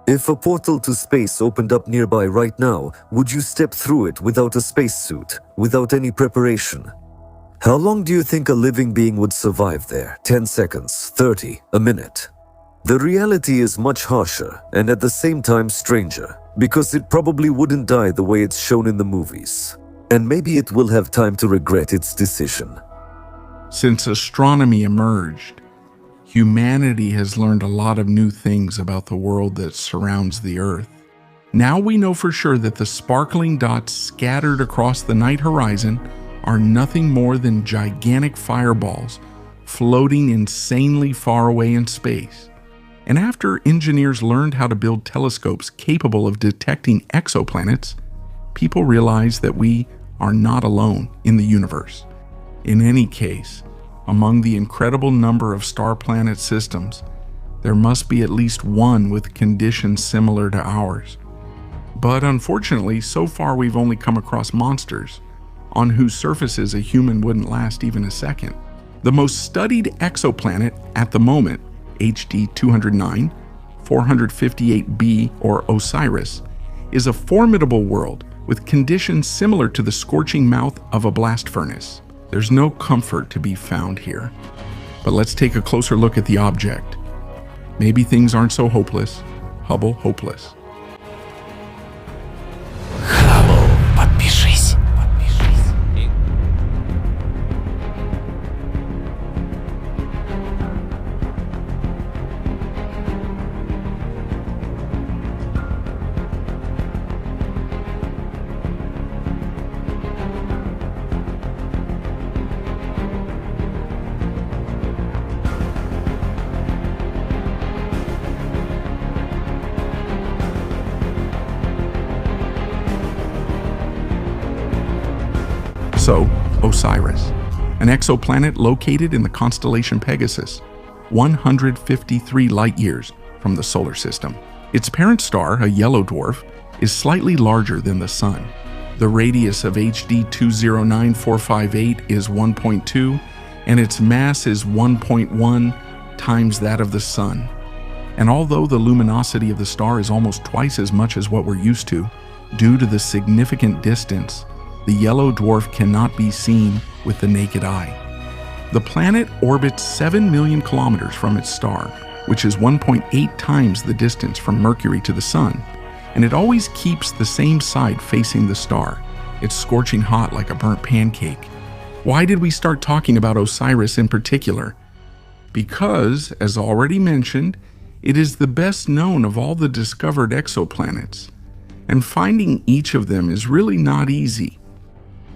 If a portal to space opened up nearby right now, would you step through it without a spacesuit, without any preparation? How long do you think a living being would survive there? 10 seconds, 30, a minute? The reality is much harsher and at the same time stranger, because it probably wouldn't die the way it's shown in the movies. And maybe it will have time to regret its decision. Since astronomy emerged, humanity has learned a lot of new things about the world that surrounds the Earth. Now we know for sure that the sparkling dots scattered across the night horizon are nothing more than gigantic fireballs floating insanely far away in space. And after engineers learned how to build telescopes capable of detecting exoplanets, people realized that we are not alone in the universe. In any case, among the incredible number of star-planet systems, there must be at least one with conditions similar to ours. But unfortunately, so far we've only come across monsters on whose surfaces a human wouldn't last even a second. The most studied exoplanet at the moment, HD 209, 458b, or Osiris, is a formidable world with conditions similar to the scorching mouth of a blast furnace. There's no comfort to be found here. But let's take a closer look at the object. Maybe things aren't so hopeless. Hubble hopeless. Подпишись. So, Osiris, an exoplanet located in the constellation Pegasus, 153 light-years from the solar system. Its parent star, a yellow dwarf, is slightly larger than the Sun. The radius of HD 209458 is 1.2, and its mass is 1.1 times that of the Sun. And although the luminosity of the star is almost twice as much as what we're used to, due to the significant distance, the yellow dwarf cannot be seen with the naked eye. The planet orbits 7 million kilometers from its star, which is 1.8 times the distance from Mercury to the Sun, and it always keeps the same side facing the star. It's scorching hot like a burnt pancake. Why did we start talking about Osiris in particular? Because, as already mentioned, it is the best known of all the discovered exoplanets, and finding each of them is really not easy.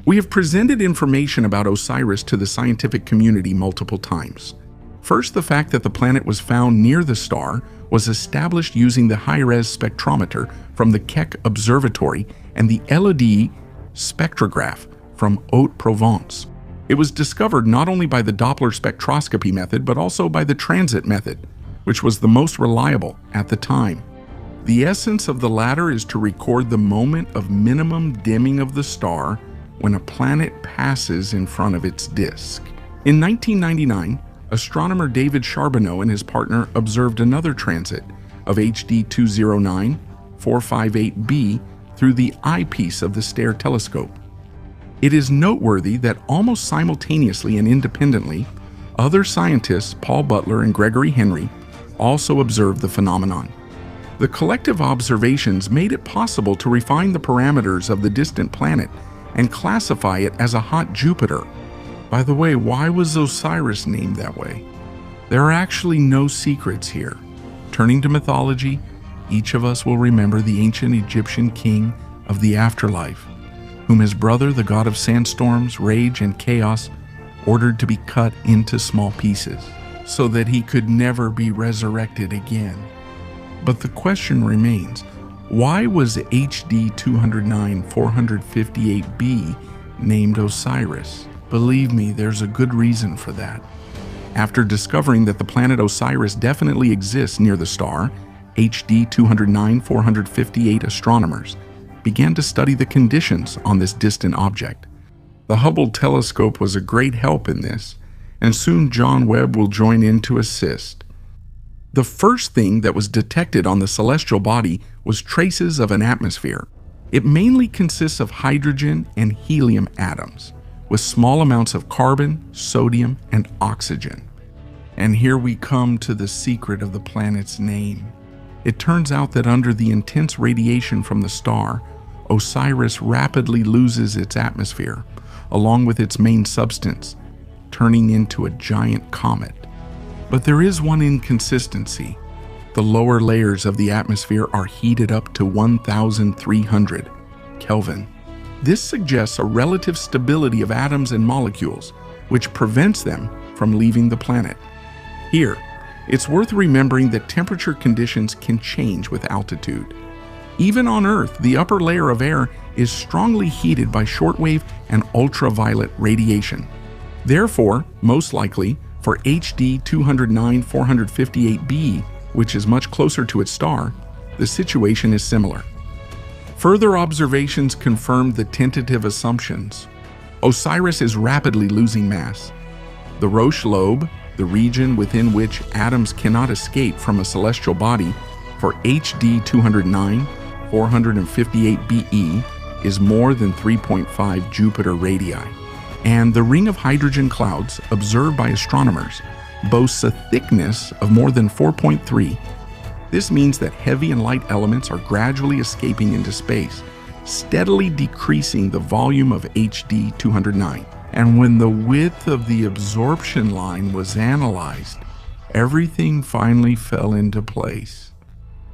We have presented information about Osiris to the scientific community multiple times. First, the fact that the planet was found near the star was established using the high-res spectrometer from the Keck Observatory and the LED spectrograph from Haute-Provence. It was discovered not only by the Doppler spectroscopy method, but also by the transit method, which was the most reliable at the time. The essence of the latter is to record the moment of minimum dimming of the star when a planet passes in front of its disk. In 1999, astronomer David Charbonneau and his partner observed another transit of HD 209458b through the eyepiece of the Stare telescope. It is noteworthy that almost simultaneously and independently, other scientists, Paul Butler and Gregory Henry, also observed the phenomenon. The collective observations made it possible to refine the parameters of the distant planet and classify it as a hot Jupiter. By the way, why was Osiris named that way? There are actually no secrets here. Turning to mythology, each of us will remember the ancient Egyptian king of the afterlife, whom his brother, the god of sandstorms, rage, and chaos, ordered to be cut into small pieces, so that he could never be resurrected again. But the question remains, why was HD 209-458b named Osiris? Believe me, there's a good reason for that. After discovering that the planet Osiris definitely exists near the star, HD 209-458 astronomers began to study the conditions on this distant object. The Hubble telescope was a great help in this, and soon John Webb will join in to assist. The first thing that was detected on the celestial body was traces of an atmosphere. It mainly consists of hydrogen and helium atoms, with small amounts of carbon, sodium, and oxygen. And here we come to the secret of the planet's name. It turns out that under the intense radiation from the star, Osiris rapidly loses its atmosphere, along with its main substance, turning into a giant comet. But there is one inconsistency. The lower layers of the atmosphere are heated up to 1,300 Kelvin. This suggests a relative stability of atoms and molecules, which prevents them from leaving the planet. Here, it's worth remembering that temperature conditions can change with altitude. Even on Earth, the upper layer of air is strongly heated by shortwave and ultraviolet radiation. Therefore, most likely, for HD 209-458b, which is much closer to its star, the situation is similar. Further observations confirmed the tentative assumptions. Osiris is rapidly losing mass. The Roche lobe, the region within which atoms cannot escape from a celestial body, for HD 209-458be, is more than 3.5 Jupiter radii. And the ring of hydrogen clouds, observed by astronomers, boasts a thickness of more than 4.3. This means that heavy and light elements are gradually escaping into space, steadily decreasing the volume of HD 209. And when the width of the absorption line was analyzed, everything finally fell into place.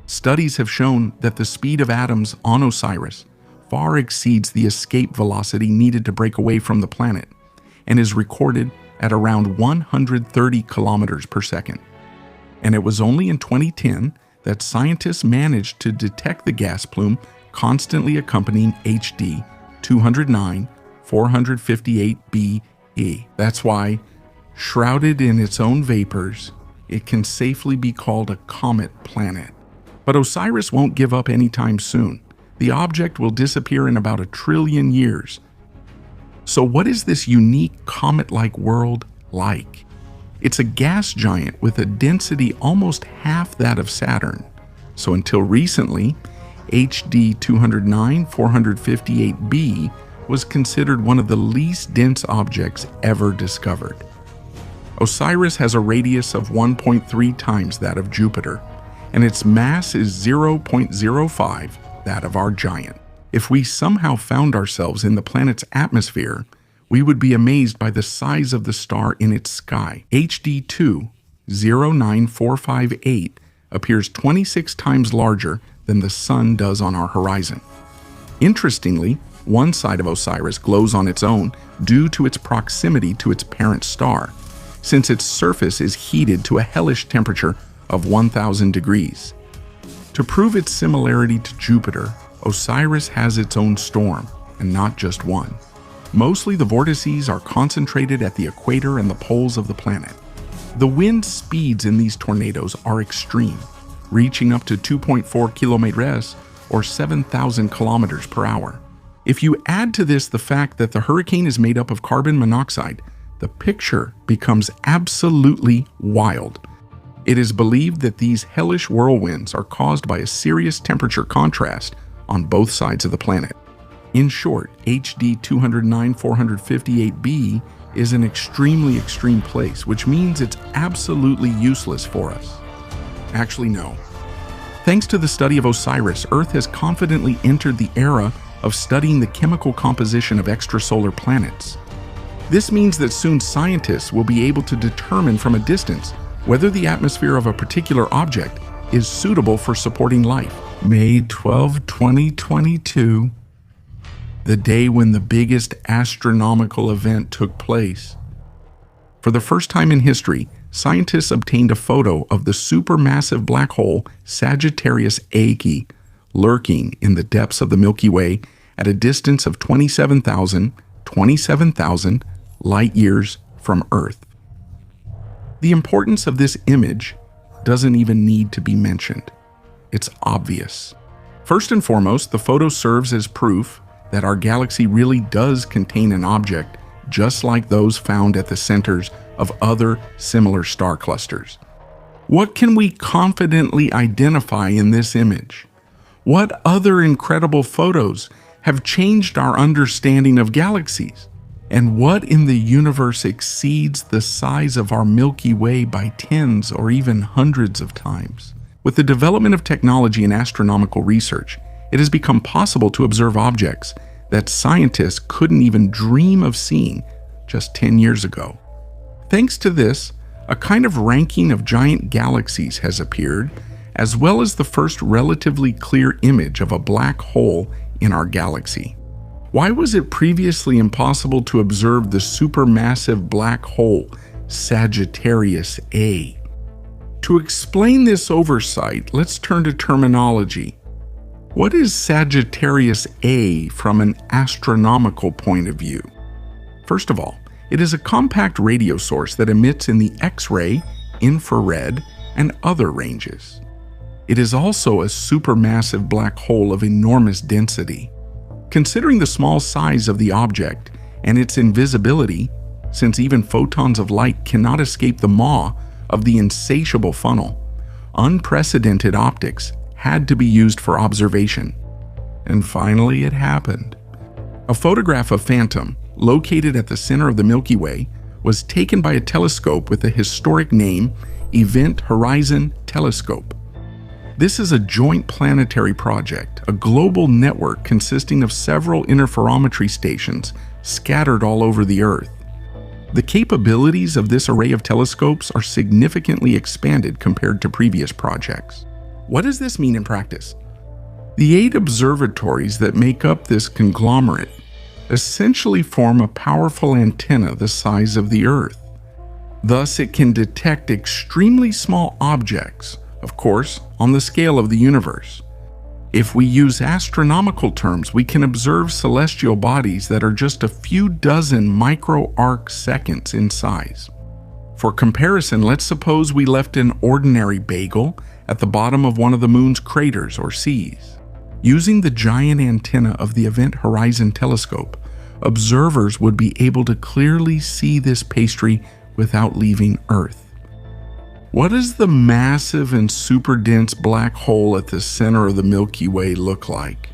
Studies have shown that the speed of atoms on Osiris far exceeds the escape velocity needed to break away from the planet, and is recorded at around 130 kilometers per second. And it was only in 2010 that scientists managed to detect the gas plume constantly accompanying HD 209-458be. That's why, shrouded in its own vapors, it can safely be called a comet planet. But Osiris won't give up anytime soon. The object will disappear in about 1 trillion years. So what is this unique comet-like world like? It's a gas giant with a density almost half that of Saturn. So until recently, HD 209-458b was considered one of the least dense objects ever discovered. Osiris has a radius of 1.3 times that of Jupiter, and its mass is 0.05 that of our giant. If we somehow found ourselves in the planet's atmosphere, we would be amazed by the size of the star in its sky. HD 209-458 appears 26 times larger than the Sun does on our horizon. Interestingly, one side of Osiris glows on its own due to its proximity to its parent star, since its surface is heated to a hellish temperature of 1,000 degrees. To prove its similarity to Jupiter, Osiris has its own storm, and not just one. Mostly the vortices are concentrated at the equator and the poles of the planet. The wind speeds in these tornadoes are extreme, reaching up to 2.4 km/s or 7,000 kilometers per hour. If you add to this the fact that the hurricane is made up of carbon monoxide, the picture becomes absolutely wild. It is believed that these hellish whirlwinds are caused by a serious temperature contrast on both sides of the planet. In short, HD 209-458b is an extremely extreme place, which means it's absolutely useless for us. Actually, no. Thanks to the study of Osiris, Earth has confidently entered the era of studying the chemical composition of extrasolar planets. This means that soon scientists will be able to determine from a distance whether the atmosphere of a particular object is suitable for supporting life. May 12, 2022, the day when the biggest astronomical event took place. For the first time in history, scientists obtained a photo of the supermassive black hole Sagittarius A lurking in the depths of the Milky Way at a distance of 27,000 light-years from Earth. The importance of this image doesn't even need to be mentioned. It's obvious. First and foremost, the photo serves as proof that our galaxy really does contain an object just like those found at the centers of other similar star clusters. What can we confidently identify in this image? What other incredible photos have changed our understanding of galaxies? And what in the universe exceeds the size of our Milky Way by tens or even hundreds of times? With the development of technology and astronomical research, it has become possible to observe objects that scientists couldn't even dream of seeing just 10 years ago. Thanks to this, a kind of ranking of giant galaxies has appeared, as well as the first relatively clear image of a black hole in our galaxy. Why was it previously impossible to observe the supermassive black hole Sagittarius A? To explain this oversight, let's turn to terminology. What is Sagittarius A from an astronomical point of view? First of all, it is a compact radio source that emits in the X-ray, infrared, and other ranges. It is also a supermassive black hole of enormous density. Considering the small size of the object and its invisibility, since even photons of light cannot escape the maw of the insatiable funnel, unprecedented optics had to be used for observation. And finally, it happened. A photograph of Phantom, located at the center of the Milky Way, was taken by a telescope with the historic name Event Horizon Telescope. This is a joint planetary project, a global network consisting of several interferometry stations scattered all over the Earth. The capabilities of this array of telescopes are significantly expanded compared to previous projects. What does this mean in practice? The 8 observatories that make up this conglomerate essentially form a powerful antenna the size of the Earth. Thus, it can detect extremely small objects, of course, on the scale of the universe. If we use astronomical terms, we can observe celestial bodies that are just a few dozen micro-arc seconds in size. For comparison, let's suppose we left an ordinary bagel at the bottom of one of the moon's craters or seas. Using the giant antenna of the Event Horizon Telescope, observers would be able to clearly see this pastry without leaving Earth. What does the massive and super dense black hole at the center of the Milky Way look like?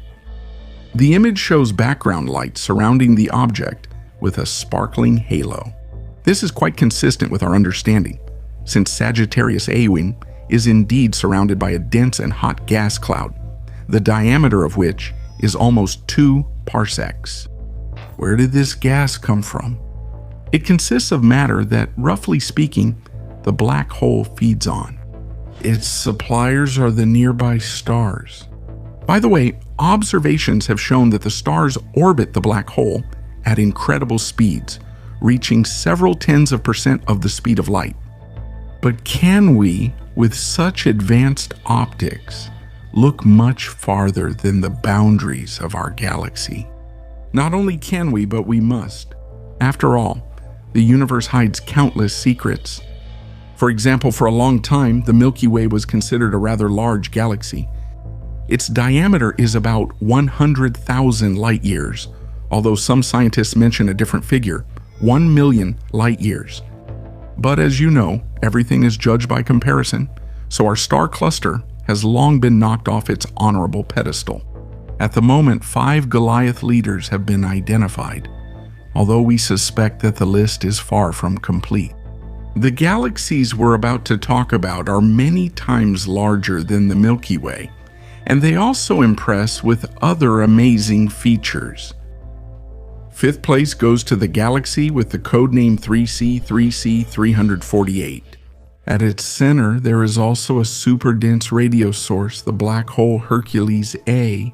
The image shows background light surrounding the object with a sparkling halo. This is quite consistent with our understanding, since Sagittarius A is indeed surrounded by a dense and hot gas cloud, the diameter of which is almost 2 parsecs. Where did this gas come from? It consists of matter that, roughly speaking, the black hole feeds on. Its suppliers are the nearby stars. By the way, observations have shown that the stars orbit the black hole at incredible speeds, reaching several tens of % of the speed of light. But can we, with such advanced optics, look much farther than the boundaries of our galaxy? Not only can we, but we must. After all, the universe hides countless secrets. For example, for a long time, the Milky Way was considered a rather large galaxy. Its diameter is about 100,000 light years, although some scientists mention a different figure, 1 million light years. But as you know, everything is judged by comparison, so our star cluster has long been knocked off its honorable pedestal. At the moment, 5 Goliath leaders have been identified, although we suspect that the list is far from complete. The galaxies we're about to talk about are many times larger than the Milky Way, and they also impress with other amazing features. 5th place goes to the galaxy with the codename 3C348. At its center, there is also a super-dense radio source, the black hole Hercules A.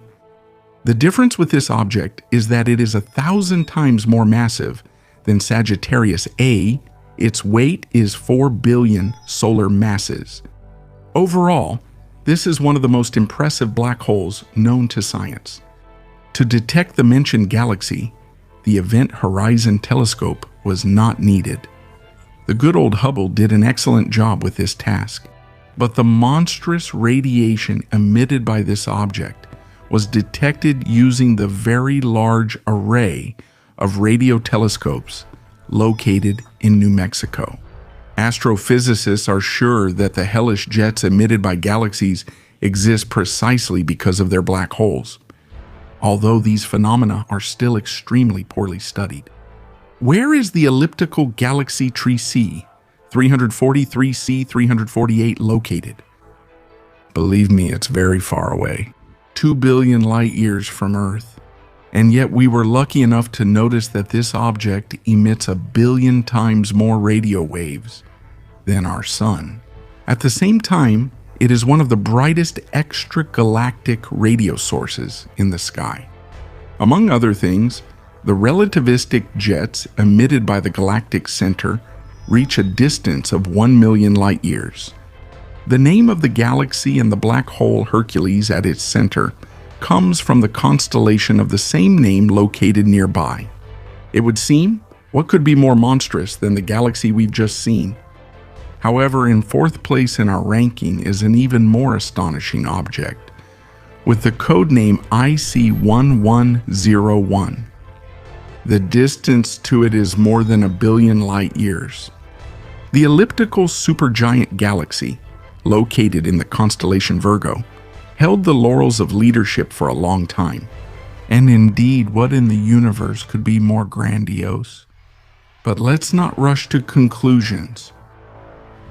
The difference with this object is that it is 1,000 times more massive than Sagittarius A. Its weight is 4 billion solar masses. Overall, this is one of the most impressive black holes known to science. To detect the mentioned galaxy, the Event Horizon Telescope was not needed. The good old Hubble did an excellent job with this task, but the monstrous radiation emitted by this object was detected using the very large array of radio telescopes located in New Mexico. Astrophysicists are sure that the hellish jets emitted by galaxies exist precisely because of their black holes, although these phenomena are still extremely poorly studied. Where is the elliptical galaxy tree C, 343C 348, located? Believe me, it's very far away, 2 billion light years from Earth. And yet we were lucky enough to notice that this object emits 1 billion times more radio waves than our Sun. At the same time, it is one of the brightest extragalactic radio sources in the sky. Among other things, the relativistic jets emitted by the galactic center reach a distance of 1 million light years. The name of the galaxy and the black hole Hercules at its center comes from the constellation of the same name located nearby. It would seem, what could be more monstrous than the galaxy we've just seen? However, in fourth place in our ranking is an even more astonishing object, with the codename IC1101. The distance to it is more than 1 billion light years. The elliptical supergiant galaxy, located in the constellation Virgo, held the laurels of leadership for a long time. And indeed, what in the universe could be more grandiose? But let's not rush to conclusions.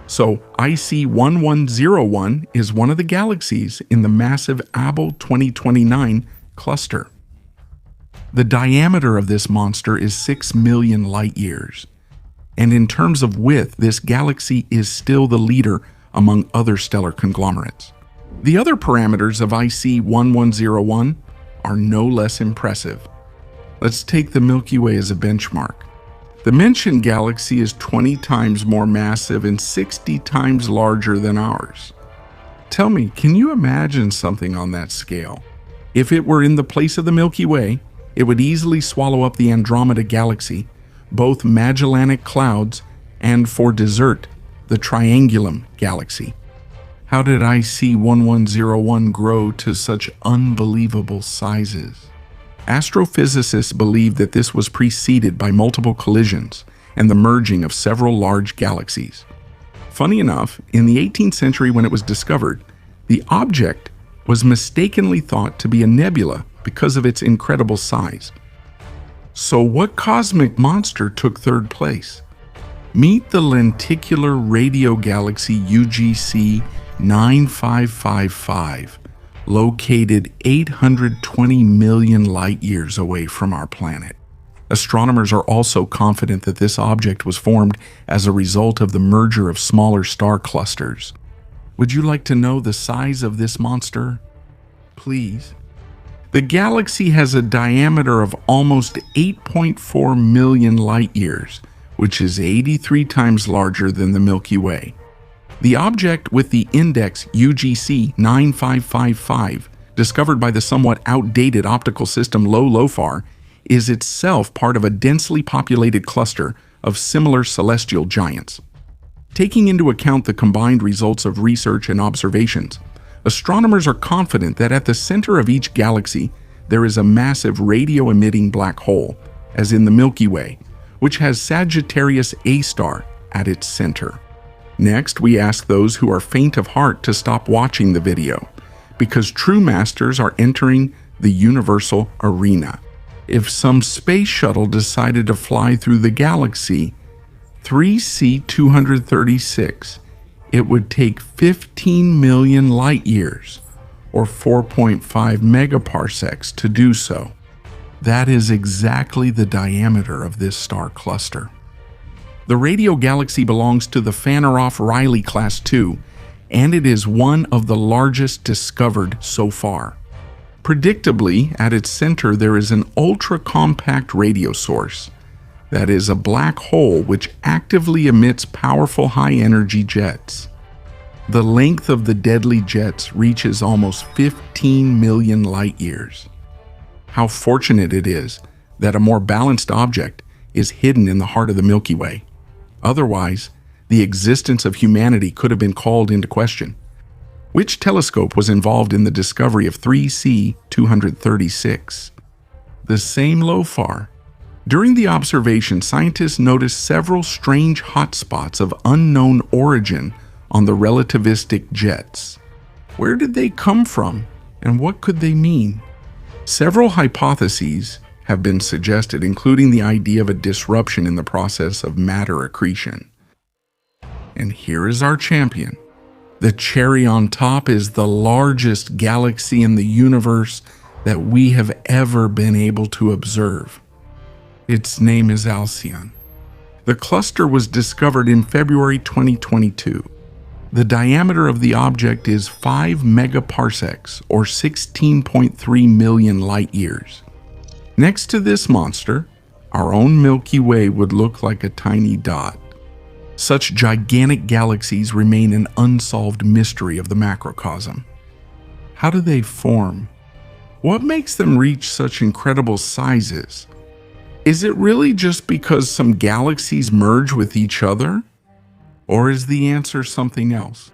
So, IC1101 is one of the galaxies in the massive Habitable 2029 cluster. The diameter of this monster is 6 million light years. And in terms of width, this galaxy is still the leader among other stellar conglomerates. The other parameters of IC1101 are no less impressive. Let's take the Milky Way as a benchmark. The mentioned galaxy is 20 times more massive and 60 times larger than ours. Tell me, can you imagine something on that scale? If it were in the place of the Milky Way, it would easily swallow up the Andromeda Galaxy, both Magellanic Clouds, and for dessert, the Triangulum Galaxy. How did IC1101 grow to such unbelievable sizes? Astrophysicists believe that this was preceded by multiple collisions and the merging of several large galaxies. Funny enough, in the 18th century when it was discovered, the object was mistakenly thought to be a nebula because of its incredible size. So what cosmic monster took third place? Meet the lenticular radio galaxy UGC 9555, located 820 million light years away from our planet. Astronomers are also confident that this object was formed as a result of the merger of smaller star clusters. Would you like to know the size of this monster? Please. The galaxy has a diameter of almost 8.4 million light years, which is 83 times larger than the Milky Way. The object with the index UGC 9555, discovered by the somewhat outdated optical system LOFAR, is itself part of a densely populated cluster of similar celestial giants. Taking into account the combined results of research and observations, astronomers are confident that at the center of each galaxy there is a massive radio-emitting black hole, as in the Milky Way, which has Sagittarius A star at its center. Next, we ask those who are faint of heart to stop watching the video, because true masters are entering the universal arena. If some space shuttle decided to fly through the galaxy 3C236, it would take 15 million light years, or 4.5 megaparsecs, to do so. That is exactly the diameter of this star cluster. The radio galaxy belongs to the Fanaroff-Riley Class II, and it is one of the largest discovered so far. Predictably, at its center there is an ultra-compact radio source. That is a black hole which actively emits powerful high-energy jets. The length of the deadly jets reaches almost 15 million light years. How fortunate it is that a more balanced object is hidden in the heart of the Milky Way. Otherwise, the existence of humanity could have been called into question. Which telescope was involved in the discovery of 3C236? The same LOFAR. During the observation, scientists noticed several strange hotspots of unknown origin on the relativistic jets. Where did they come from, and what could they mean? Several hypotheses have been suggested, including the idea of a disruption in the process of matter accretion. And here is our champion. The cherry on top is the largest galaxy in the universe that we have ever been able to observe. Its name is Alcyon. The cluster was discovered in February 2022. The diameter of the object is 5 megaparsecs, or 16.3 million light years. Next to this monster, our own Milky Way would look like a tiny dot. Such gigantic galaxies remain an unsolved mystery of the macrocosm. How do they form? What makes them reach such incredible sizes? Is it really just because some galaxies merge with each other? Or is the answer something else?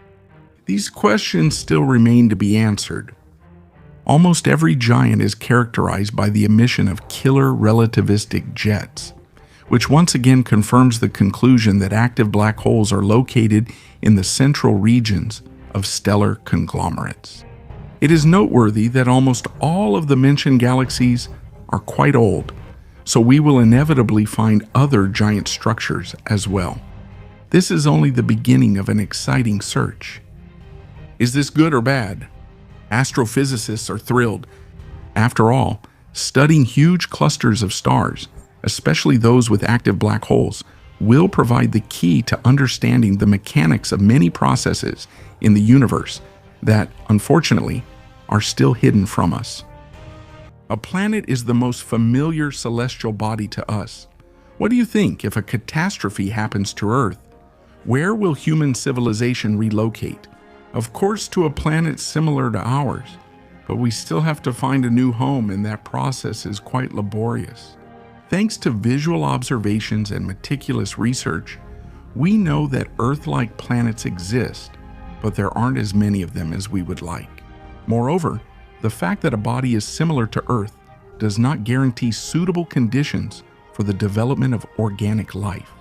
These questions still remain to be answered. Almost every giant is characterized by the emission of killer relativistic jets, which once again confirms the conclusion that active black holes are located in the central regions of stellar conglomerates. It is noteworthy that almost all of the mentioned galaxies are quite old, so we will inevitably find other giant structures as well. This is only the beginning of an exciting search. Is this good or bad? Astrophysicists are thrilled. After all, studying huge clusters of stars, especially those with active black holes, will provide the key to understanding the mechanics of many processes in the universe that, unfortunately, are still hidden from us. A planet is the most familiar celestial body to us. What do you think if a catastrophe happens to Earth? Where will human civilization relocate? Of course, to a planet similar to ours, but we still have to find a new home, and that process is quite laborious. Thanks to visual observations and meticulous research, we know that Earth-like planets exist, but there aren't as many of them as we would like. Moreover, the fact that a body is similar to Earth does not guarantee suitable conditions for the development of organic life.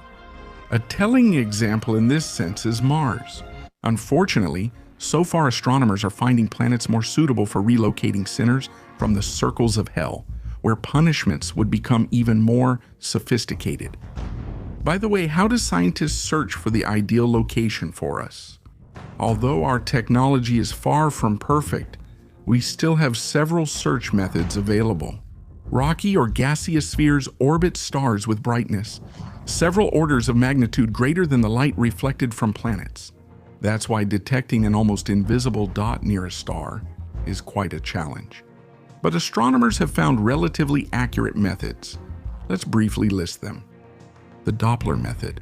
A telling example in this sense is Mars. Unfortunately, so far astronomers are finding planets more suitable for relocating sinners from the circles of hell, where punishments would become even more sophisticated. By the way, how do scientists search for the ideal location for us? Although our technology is far from perfect, we still have several search methods available. Rocky or gaseous spheres orbit stars with brightness several orders of magnitude greater than the light reflected from planets. That's why detecting an almost invisible dot near a star is quite a challenge. But astronomers have found relatively accurate methods. Let's briefly list them. The Doppler method.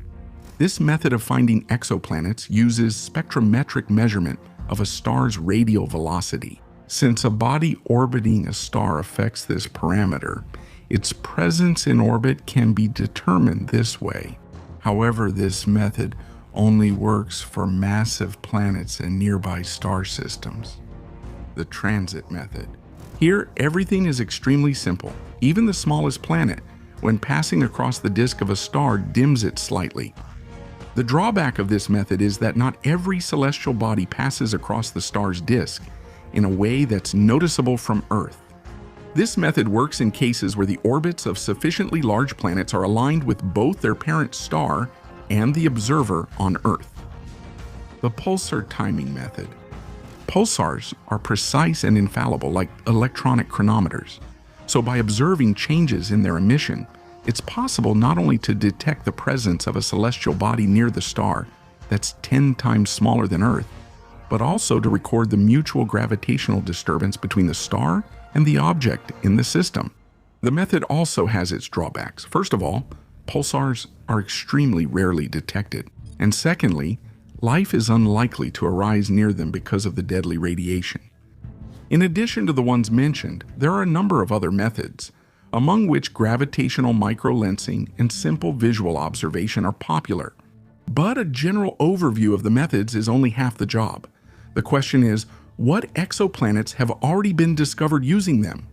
This method of finding exoplanets uses spectrometric measurement of a star's radial velocity. Since a body orbiting a star affects this parameter, its presence in orbit can be determined this way. However, this method only works for massive planets and nearby star systems. The transit method. Here, everything is extremely simple. Even the smallest planet, when passing across the disk of a star, dims it slightly. The drawback of this method is that not every celestial body passes across the star's disk in a way that's noticeable from Earth. This method works in cases where the orbits of sufficiently large planets are aligned with both their parent star and the observer on Earth. The pulsar timing method. Pulsars are precise and infallible like electronic chronometers. So by observing changes in their emission, it's possible not only to detect the presence of a celestial body near the star that's 10 times smaller than Earth, but also to record the mutual gravitational disturbance between the star and the object in the system. The method also has its drawbacks. First of all, pulsars are extremely rarely detected. And secondly, life is unlikely to arise near them because of the deadly radiation. In addition to the ones mentioned, there are a number of other methods, among which gravitational microlensing and simple visual observation are popular. But a general overview of the methods is only half the job. The question is, what exoplanets have already been discovered using them?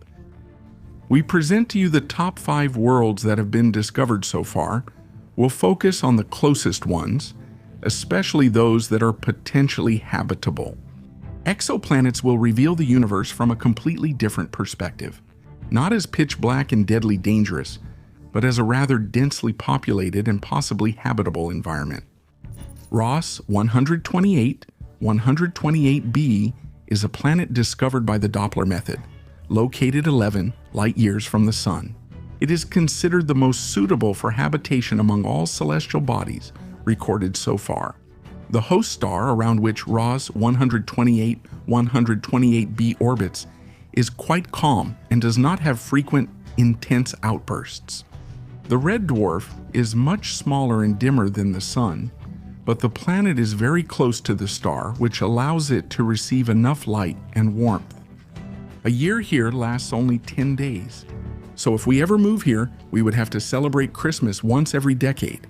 We present to you the top 5 worlds that have been discovered so far. We'll focus on the closest ones, especially those that are potentially habitable. Exoplanets will reveal the universe from a completely different perspective, not as pitch black and deadly dangerous, but as a rather densely populated and possibly habitable environment. Ross 128b is a planet discovered by the Doppler method, located 11 light-years from the Sun. It is considered the most suitable for habitation among all celestial bodies recorded so far. The host star around which Ross 128b orbits is quite calm and does not have frequent, intense outbursts. The red dwarf is much smaller and dimmer than the Sun, but the planet is very close to the star, which allows it to receive enough light and warmth. A year here lasts only 10 days, so if we ever move here, we would have to celebrate Christmas once every decade.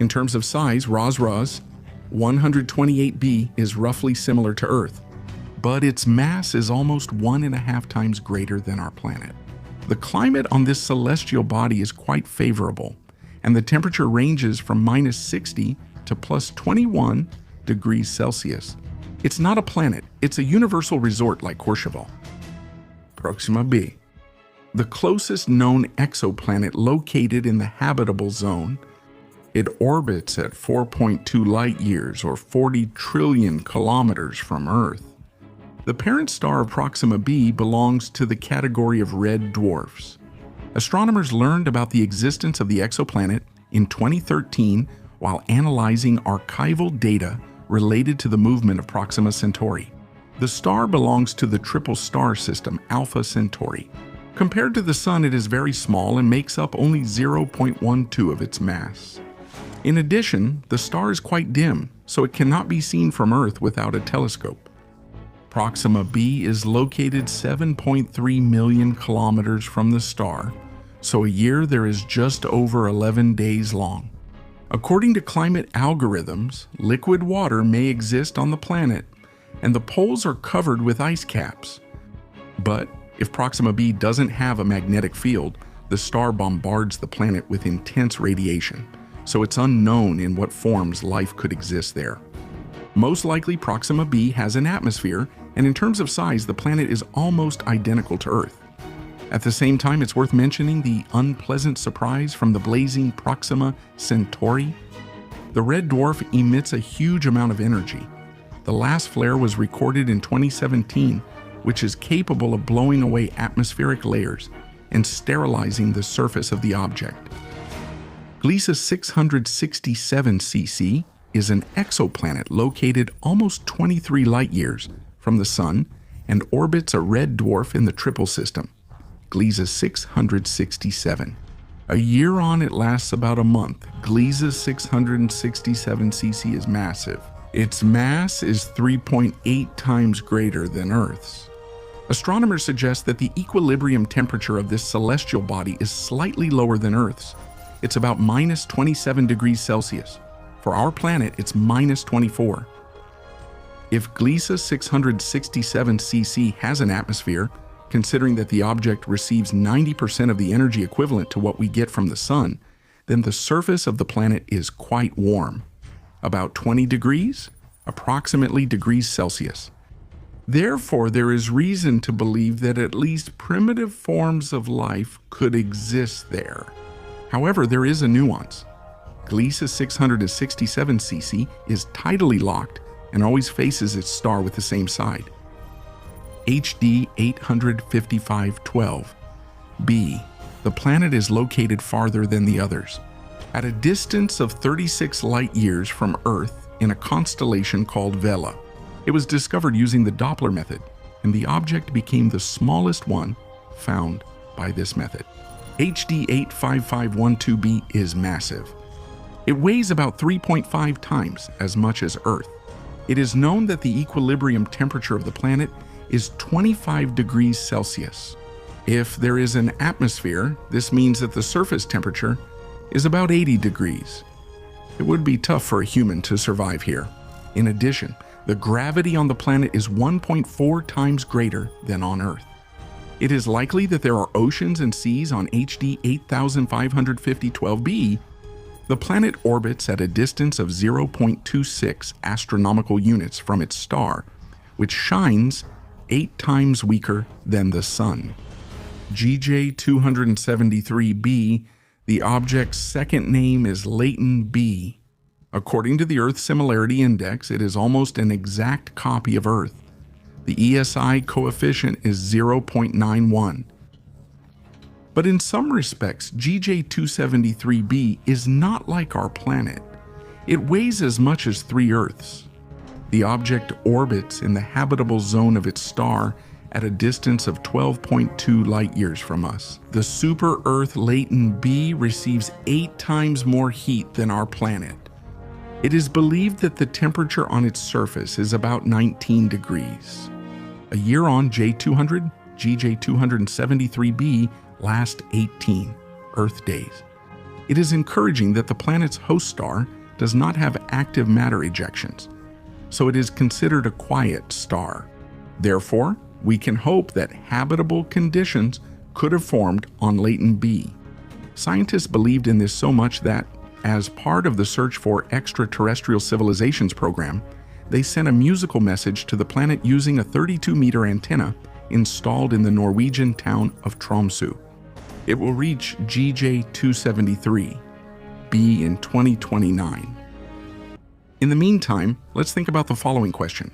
In terms of size, Ross 128b is roughly similar to Earth, but its mass is almost 1.5 times greater than our planet. The climate on this celestial body is quite favorable, and the temperature ranges from -60 to +21 degrees Celsius. It's not a planet, it's a universal resort like Courchevel. Proxima b, the closest known exoplanet located in the habitable zone. It orbits at 4.2 light-years or 40 trillion kilometers from Earth. The parent star of Proxima b belongs to the category of red dwarfs. Astronomers learned about the existence of the exoplanet in 2013 while analyzing archival data related to the movement of Proxima Centauri. The star belongs to the triple star system, Alpha Centauri. Compared to the Sun, it is very small and makes up only 0.12 of its mass. In addition, the star is quite dim, so it cannot be seen from Earth without a telescope. Proxima b is located 7.3 million kilometers from the star, so a year there is just over 11 days long. According to climate algorithms, liquid water may exist on the planet, and the poles are covered with ice caps. But if Proxima b doesn't have a magnetic field, the star bombards the planet with intense radiation, so it's unknown in what forms life could exist there. Most likely, Proxima b has an atmosphere, and in terms of size, the planet is almost identical to Earth. At the same time, it's worth mentioning the unpleasant surprise from the blazing Proxima Centauri. The red dwarf emits a huge amount of energy. The last flare was recorded in 2017, which is capable of blowing away atmospheric layers and sterilizing the surface of the object. Gliese 667cc is an exoplanet located almost 23 light-years from the Sun and orbits a red dwarf in the triple system, Gliese 667. A year on, it lasts about a month. Gliese 667cc is massive. Its mass is 3.8 times greater than Earth's. Astronomers suggest that the equilibrium temperature of this celestial body is slightly lower than Earth's. It's about -27 degrees Celsius. For our planet, it's -24. If Gliese 667cc has an atmosphere, considering that the object receives 90% of the energy equivalent to what we get from the Sun, then the surface of the planet is quite warm. About 20 degrees, approximately degrees Celsius. Therefore, there is reason to believe that at least primitive forms of life could exist there. However, there is a nuance. Gliese 667cc is tidally locked and always faces its star with the same side. HD 85512b. The planet is located farther than the others, at a distance of 36 light-years from Earth in a constellation called Vela. It was discovered using the Doppler method, and the object became the smallest one found by this method. HD 85512b is massive. It weighs about 3.5 times as much as Earth. It is known that the equilibrium temperature of the planet is 25 degrees Celsius. If there is an atmosphere, this means that the surface temperature is about 80 degrees. It would be tough for a human to survive here. In addition, the gravity on the planet is 1.4 times greater than on Earth. It is likely that there are oceans and seas on HD 855012b. The planet orbits at a distance of 0.26 astronomical units from its star, which shines 8 times weaker than the Sun. GJ 273b, the object's second name is Leighton B. According to the Earth Similarity Index, it is almost an exact copy of Earth. The ESI coefficient is 0.91. But in some respects, GJ 273b is not like our planet. It weighs as much as 3 Earths. The object orbits in the habitable zone of its star at a distance of 12.2 light-years from us. The super-Earth Leighton B receives 8 times more heat than our planet. It is believed that the temperature on its surface is about 19 degrees. A year on J200, GJ 273b lasts 18 Earth days. It is encouraging that the planet's host star does not have active matter ejections, so it is considered a quiet star. Therefore, we can hope that habitable conditions could have formed on Leighton B. Scientists believed in this so much that, as part of the Search for Extraterrestrial Civilizations program, they sent a musical message to the planet using a 32-meter antenna installed in the Norwegian town of Tromsø. It will reach GJ 273b in 2029. In the meantime, let's think about the following question.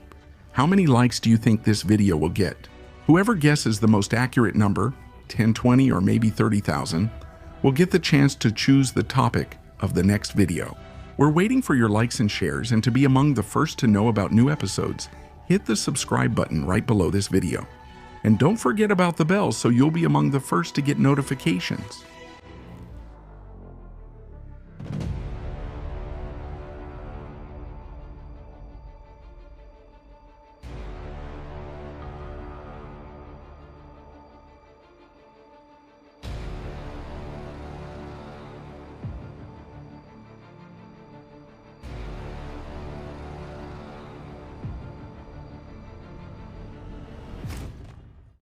How many likes do you think this video will get? Whoever guesses the most accurate number, 10, 20, or maybe 30,000, will get the chance to choose the topic of the next video. We're waiting for your likes and shares, and to be among the first to know about new episodes, hit the subscribe button right below this video. And don't forget about the bell so you'll be among the first to get notifications.